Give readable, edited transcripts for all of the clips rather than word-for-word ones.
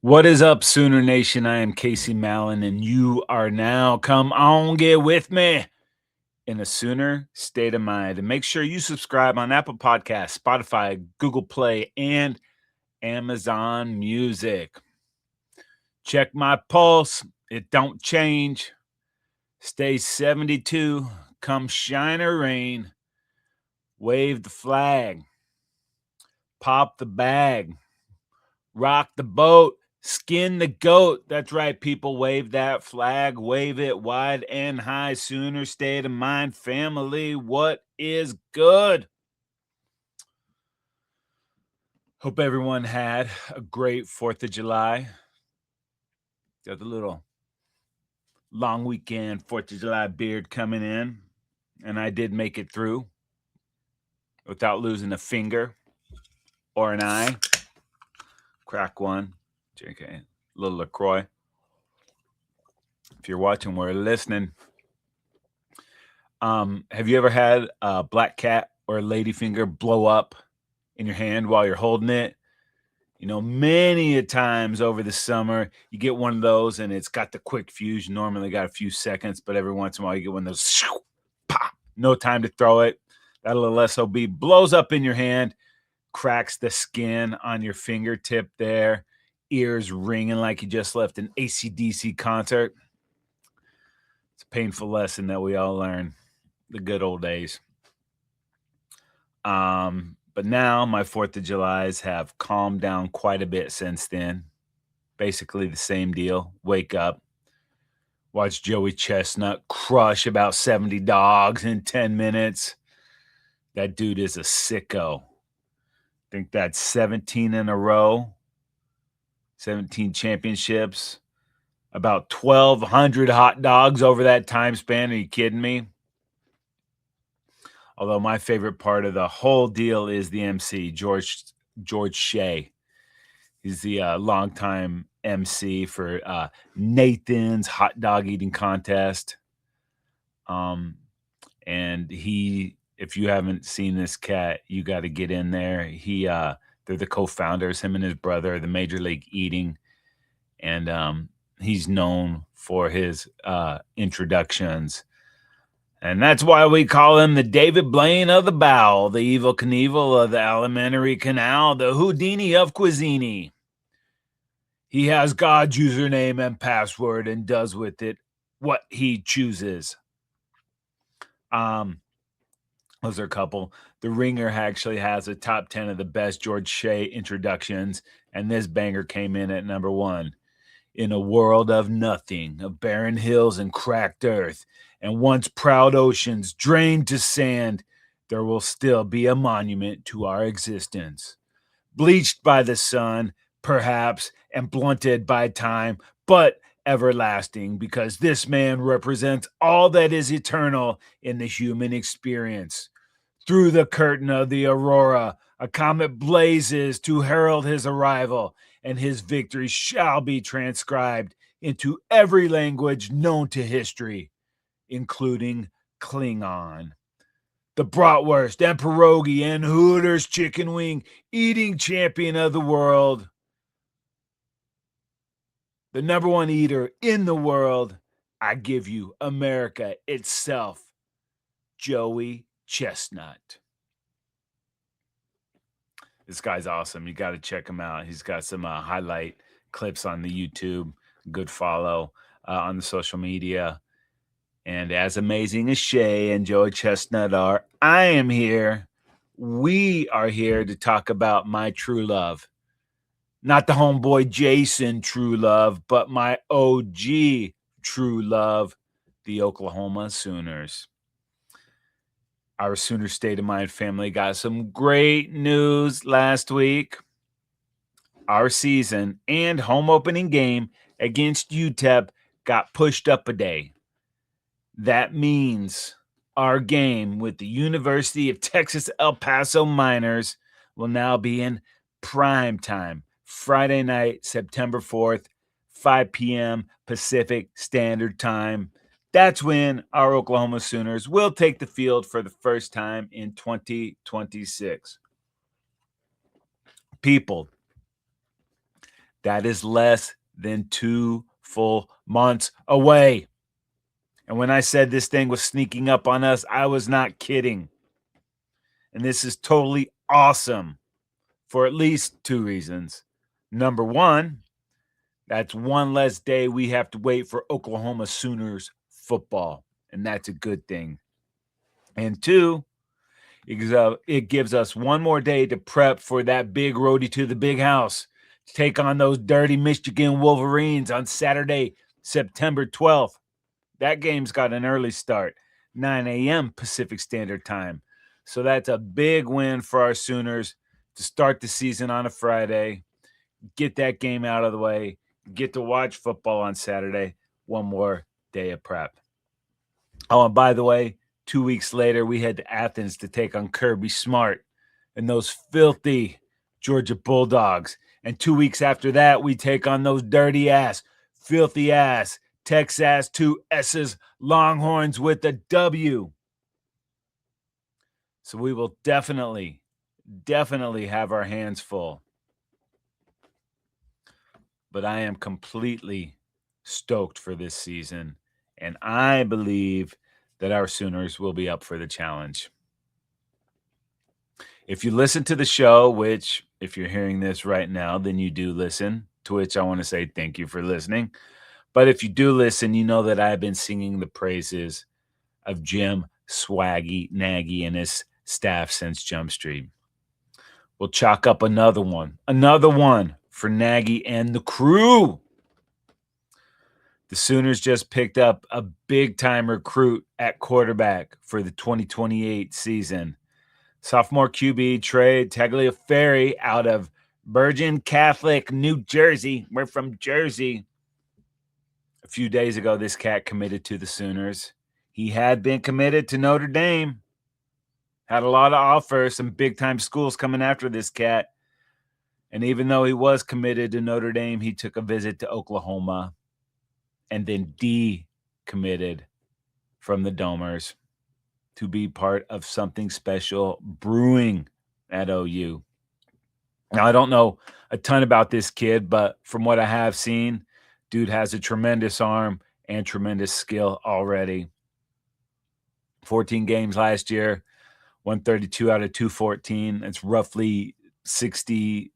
What is up, Sooner Nation? I am Casey Mallon, and you are now, come on, get with me in a Sooner state of mind. And make sure you subscribe on Apple Podcasts, Spotify, Google Play, and Amazon Music. Check my pulse. It don't change. Stay 72. Come shine or rain. Wave the flag. Pop the bag. Rock the boat. Skin the goat. That's right, people. Wave that flag. Wave it wide and high. Sooner state of mind, family. What is good? Hope everyone had a great 4th of July. Got the little long weekend 4th of July beard coming in. And I did make it through without losing a finger or an eye. Crack one. JK. Little LaCroix. If you're watching or listening, have you ever had a black cat or a ladyfinger blow up in your hand while you're holding it? You know, many a times over the summer, you get one of those and it's got the quick fuse. You normally got a few seconds, but every once in a while you get one of those, pop, no time to throw it. That little SOB blows up in your hand, cracks the skin on your fingertip there, ears ringing like you just left an AC/DC concert. It's a painful lesson that we all learn. The good old days. But now my 4th of Julys have calmed down quite a bit since then. Basically the same deal. Wake up, watch Joey Chestnut crush about 70 dogs in 10 minutes. That dude is a sicko. I think that's 17 in a row, 17 championships, about 1,200 hot dogs over that time span. Are you kidding me? Although my favorite part of the whole deal is the MC, George Shea. He's the longtime MC for Nathan's hot dog eating contest. And he, if you haven't seen this cat, you got to get in there. They're the co-founders, him and his brother, the Major League Eating. And he's known for his introductions. And that's why we call him the David Blaine of the bowel, the Evel Knievel of the alimentary canal, the Houdini of cuisine. He has God's username and password and does with it what he chooses. Those are a couple. The Ringer actually has a top 10 of the best George Shea introductions, and this banger came in at number 1. In a world of nothing, of barren hills and cracked earth, and once proud oceans drained to sand, there will still be a monument to our existence. Bleached by the sun, perhaps, and blunted by time, but everlasting, because this man represents all that is eternal in the human experience. Through the curtain of the aurora, a comet blazes to herald his arrival, and his victory shall be transcribed into every language known to history, including Klingon. The bratwurst and pierogi and Hooters chicken wing eating champion of the world. The number 1 eater in the world. I give you America itself, Joey Chestnut. This guy's awesome. You got to check him out. He's got some highlight clips on the YouTube. Good follow on the social media. And as amazing as Shay and Joey Chestnut are, I am here. We are here to talk about my true love. Not the homeboy Jason true love, but my OG true love, the Oklahoma Sooners. Our Sooner State of Mind family got some great news last week. Our season and home opening game against UTEP got pushed up a day. That means our game with the University of Texas El Paso Miners will now be in prime time, Friday night, September 4th, 5 p.m. Pacific Standard Time. That's when our Oklahoma Sooners will take the field for the first time in 2026. People, That is less than 2 full months away. And when I said this thing was sneaking up on us, I was not kidding. And this is totally awesome for at least 2 reasons. Number one, that's one less day we have to wait for Oklahoma Sooners football, and that's a good thing. And two, it gives us one more day to prep for that big roadie to the big house to take on those dirty Michigan Wolverines on Saturday, September 12th. That game's got an early start, 9 a.m. Pacific Standard Time. So that's a big win for our Sooners to start the season on a Friday, get that game out of the way, get to watch football on Saturday, one more day of prep. Oh, and by the way, 2 weeks later, we head to Athens to take on Kirby Smart and those filthy Georgia Bulldogs. And 2 weeks after that, we take on those dirty ass, filthy ass, Texas 2 S's Longhorns with a W. So we will definitely have our hands full. But I am completely stoked for this season, and I believe that our Sooners will be up for the challenge. If you listen to the show, which if you're hearing this right now, then you do listen, to which I want to say thank you for listening. But if you do listen, you know that I've been singing the praises of Jim Swaggy Nagy and his staff since Jump Street. We'll chalk up another one for Nagy and the crew. The Sooners just picked up a big-time recruit at quarterback for the 2028 season. Sophomore QB Trey Tagliaferri out of Bergen Catholic, New Jersey. We're from Jersey. A few days ago, this cat committed to the Sooners. He had been committed to Notre Dame. Had a lot of offers, some big-time schools coming after this cat. And even though he was committed to Notre Dame, he took a visit to Oklahoma and then decommitted from the Domers to be part of something special brewing at OU. Now, I don't know a ton about this kid, but from what I have seen, dude has a tremendous arm and tremendous skill already. 14 games last year, 132 out of 214. That's roughly 62%.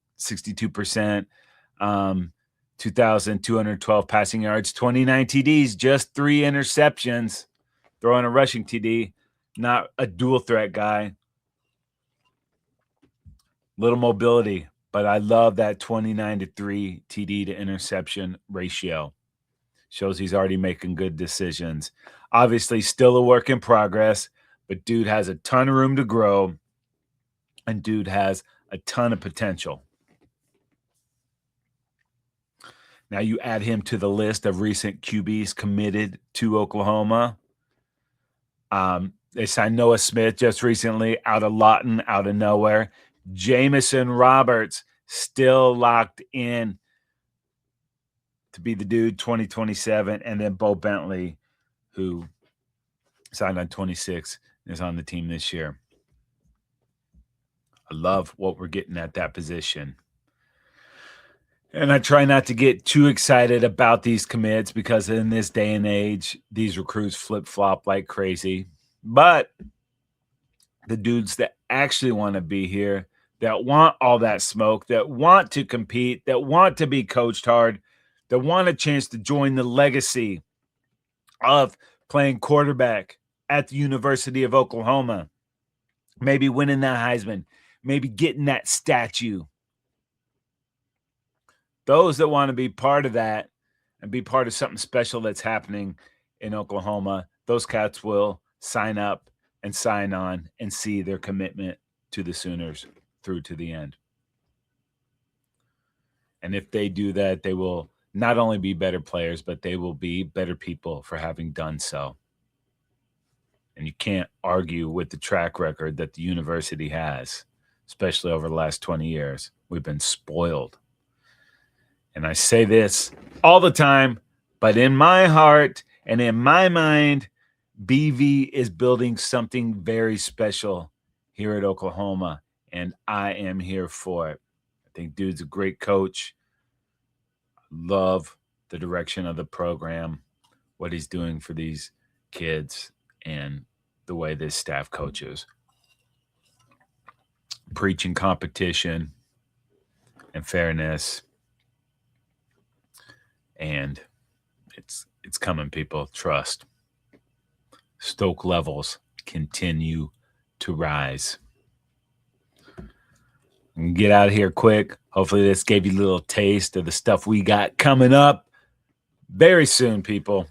2,212 passing yards, 29 TDs, just 3 interceptions. Throwing a rushing TD, not a dual threat guy. Little mobility, but I love that 29-3 TD to interception ratio. Shows he's already making good decisions. Obviously, still a work in progress, but dude has a ton of room to grow, and dude has a ton of potential. Now you add him to the list of recent QBs committed to Oklahoma. They signed Noah Smith just recently out of Lawton, out of nowhere. Jamison Roberts still locked in to be the dude 2027. And then Bo Bentley, who signed on 26, is on the team this year. I love what we're getting at that position. And I try not to get too excited about these commits because in this day and age, these recruits flip-flop like crazy. But the dudes that actually want to be here, that want all that smoke, that want to compete, that want to be coached hard, that want a chance to join the legacy of playing quarterback at the University of Oklahoma, maybe winning that Heisman, maybe getting that statue. Those that want to be part of that and be part of something special that's happening in Oklahoma, those cats will sign up and sign on and see their commitment to the Sooners through to the end. And if they do that, they will not only be better players, but they will be better people for having done so. And you can't argue with the track record that the university has, especially over the last 20 years. We've been spoiled. And I say this all the time, but in my heart and in my mind, BV is building something very special here at Oklahoma, and I am here for it. I think dude's a great coach. Love the direction of the program, what he's doing for these kids, and the way this staff coaches. Preaching competition and fairness. And it's coming, people. Trust. Stoke levels continue to rise. And get out of here quick. Hopefully this gave you a little taste of the stuff we got coming up very soon, people.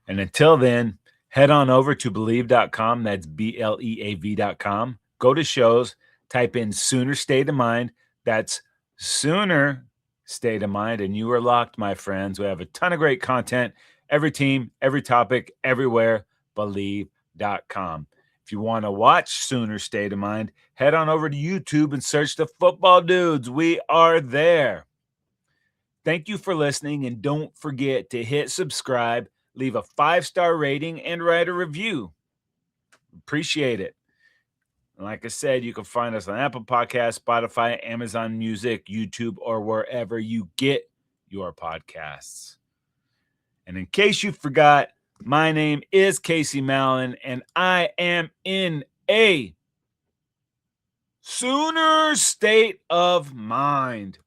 And until then, head on over to believe.com. That's BLEAV.com. Go to shows, type in Sooner State of Mind. That's Sooner State of Mind. And you are locked, my friends. We have a ton of great content. Every team, every topic, everywhere. Believe.com. If you want to watch Sooner State of Mind, head on over to YouTube and search the Football Dudes. We are there. Thank you for listening, and don't forget to hit subscribe, leave a 5-star rating, and write a review. Appreciate it. And like I said, you can find us on Apple Podcasts, Spotify, Amazon Music, YouTube, or wherever you get your podcasts. And in case you forgot, my name is Casey Mallon, and I am in a Sooner state of mind.